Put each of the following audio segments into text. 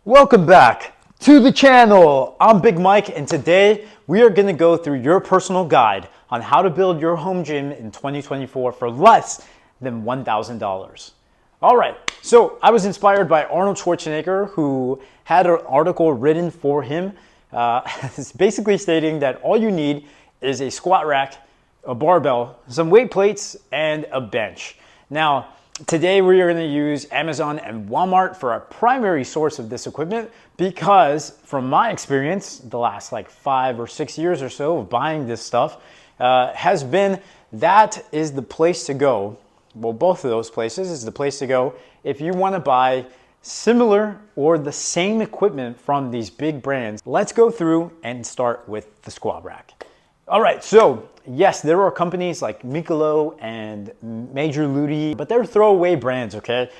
Welcome back to the channel. I'm Big Mike, and today we are going to go through your personal guide on how to build your home gym in 2024 for less than $1,000. All right, so I was inspired by Arnold Schwarzenegger, who had an article written for him. It's basically stating that all you need is a squat rack, a barbell, some weight plates, and a bench. Now, today we are going to use Amazon and Walmart for our primary source of this equipment because from my experience, the last like 5 or 6 years or so of buying this stuff has been that is the place to go. Well, both of those places is the place to go if you want to buy similar or the same equipment from these big brands. Let's go through and start with the squat rack. All right, so yes, there are companies like Mikolo and Major Ludi, but they're throwaway brands, okay?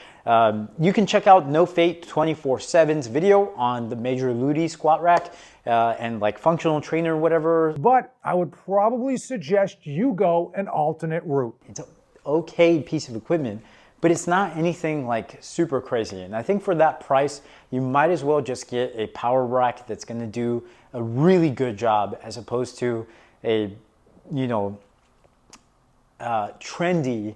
You can check out No Fate 24/7's video on the Major Ludi squat rack and like functional trainer or whatever. But I would probably suggest you go an alternate route. It's an okay piece of equipment, but it's not anything like super crazy. And I think for that price, you might as well just get a power rack that's gonna do a really good job as opposed to a trendy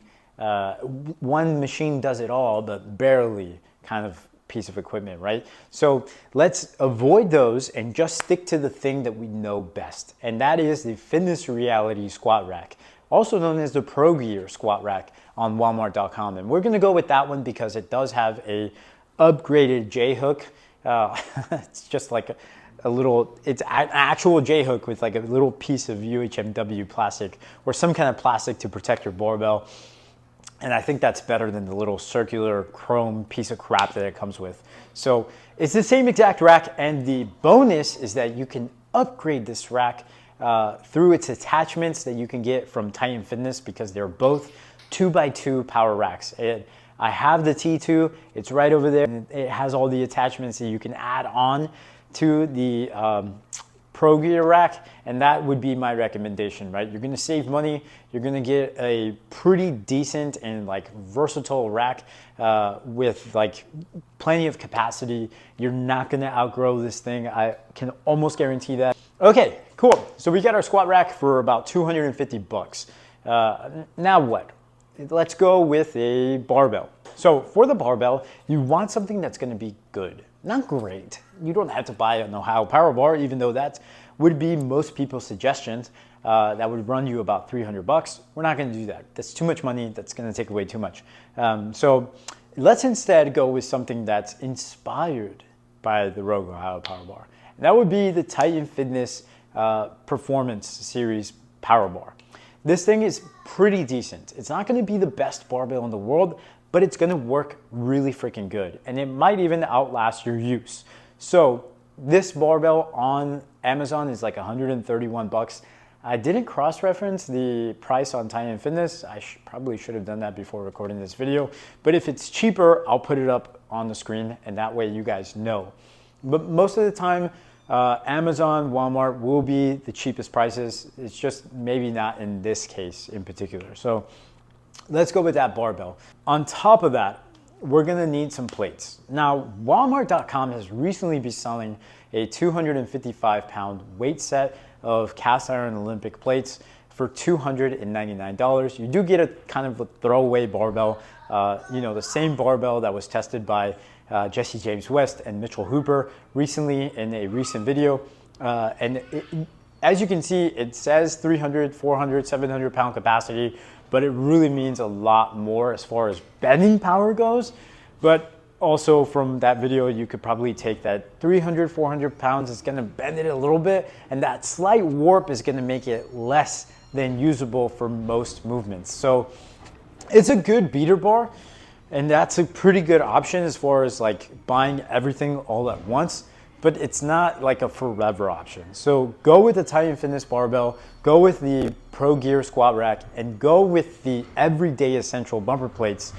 one machine does it all but barely kind of piece of equipment, right? So let's avoid those and just stick to the thing that we know best, and that is the Fitness Reality squat rack, also known as the Pro Gear squat rack on walmart.com. And we're going to go with that one because it does have a upgraded J-hook. It's just like a little, it's an actual J-hook with like a little piece of UHMW plastic or some kind of plastic to protect your barbell. And I think that's better than the little circular chrome piece of crap that it comes with. So it's the same exact rack, and the bonus is that you can upgrade this rack through its attachments that you can get from Titan Fitness because they're both 2x2 power racks. I have the T2, it's right over there. And it has all the attachments that you can add on to the Pro Gear rack, and that would be my recommendation, right? You're gonna save money, you're gonna get a pretty decent and like versatile rack with like plenty of capacity. You're not gonna outgrow this thing, I can almost guarantee that. Okay, cool. So we got our squat rack for about 250 bucks. Now what? Let's go with a barbell. So for the barbell, you want something that's gonna be good. Not great. You don't have to buy an Ohio Power Bar, even though that would be most people's suggestions. That would run you about 300 bucks. We're not gonna do that. That's too much money. That's gonna take away too much. So let's instead go with something that's inspired by the Rogue Ohio Power Bar. And that would be the Titan Fitness Performance Series Power Bar. This thing is pretty decent. It's not gonna be the best barbell in the world, but it's gonna work really freaking good. And it might even outlast your use. So this barbell on Amazon is like 131 bucks. I didn't cross-reference the price on Titan Fitness. I probably should have done that before recording this video. But if it's cheaper, I'll put it up on the screen and that way you guys know. But most of the time, Amazon, Walmart will be the cheapest prices. It's just maybe not in this case in particular. So let's go with that barbell. On top of that, we're gonna need some plates. Now, Walmart.com has recently been selling a 255-pound weight set of cast iron Olympic plates for $299. You do get a kind of a throwaway barbell, the same barbell that was tested by Jesse James West and Mitchell Hooper recently in a recent video. As you can see, it says 300, 400, 700 pound capacity, but it really means a lot more as far as bending power goes. But also from that video, you could probably take that 300, 400 pounds, it's gonna bend it a little bit, and that slight warp is gonna make it less than usable for most movements. So it's a good beater bar, and that's a pretty good option as far as like buying everything all at once, but it's not like a forever option. So go with the Titan Fitness barbell, go with the Pro Gear squat rack, and go with the everyday essential bumper plates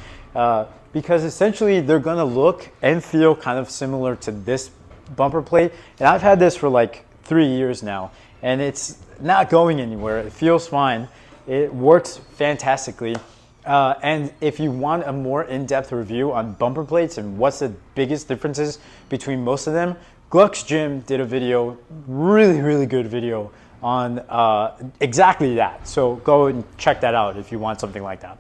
because essentially they're gonna look and feel kind of similar to this bumper plate. And I've had this for like 3 years now, and it's not going anywhere. It feels fine. It works fantastically. And if you want a more in-depth review on bumper plates and what's the biggest differences between most of them, Gluck's Gym did a video, really good video on exactly that. So go and check that out if you want something like that.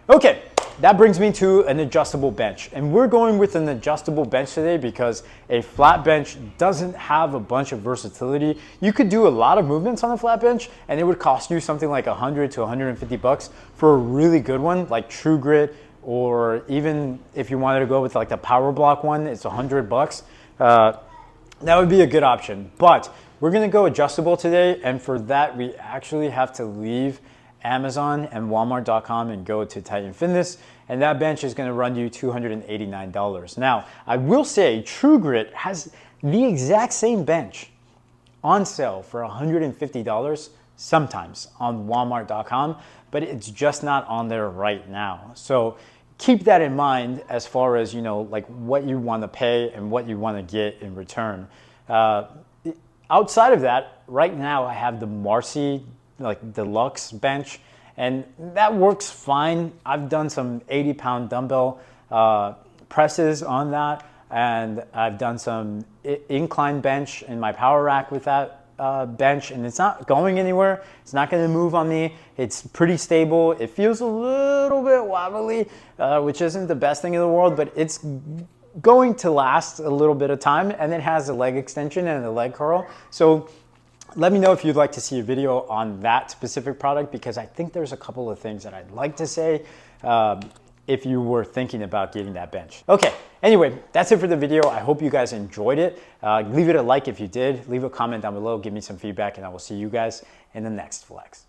Okay, that brings me to an adjustable bench. And we're going with an adjustable bench today because a flat bench doesn't have a bunch of versatility. You could do a lot of movements on a flat bench and it would cost you something like 100 to 150 bucks for a really good one, like True Grit, or even if you wanted to go with like the Power Block one, it's 100 bucks. That would be a good option. But we're gonna go adjustable today, and for that we actually have to leave Amazon and Walmart.com and go to Titan Fitness, and that bench is going to run you $289. Now, I will say True Grit has the exact same bench on sale for $150 sometimes on Walmart.com, but it's just not on there right now. So keep that in mind as far as, you know, like what you want to pay and what you want to get in return. Outside of that, right now I have the Marcy like deluxe bench, and that works fine. I've done some 80-pound dumbbell presses on that, and I've done some incline bench in my power rack with that bench, and it's not going anywhere. It's not going to move on me. It's pretty stable. It feels a little bit wobbly, which isn't the best thing in the world, but it's going to last a little bit of time, and it has a leg extension and a leg curl. So let me know if you'd like to see a video on that specific product, because I think there's a couple of things that I'd like to say if you were thinking about getting that bench. Okay, anyway, that's it for the video. I hope you guys enjoyed it. Leave it a like if you did. Leave a comment down below. Give me some feedback, and I will see you guys in the next flex.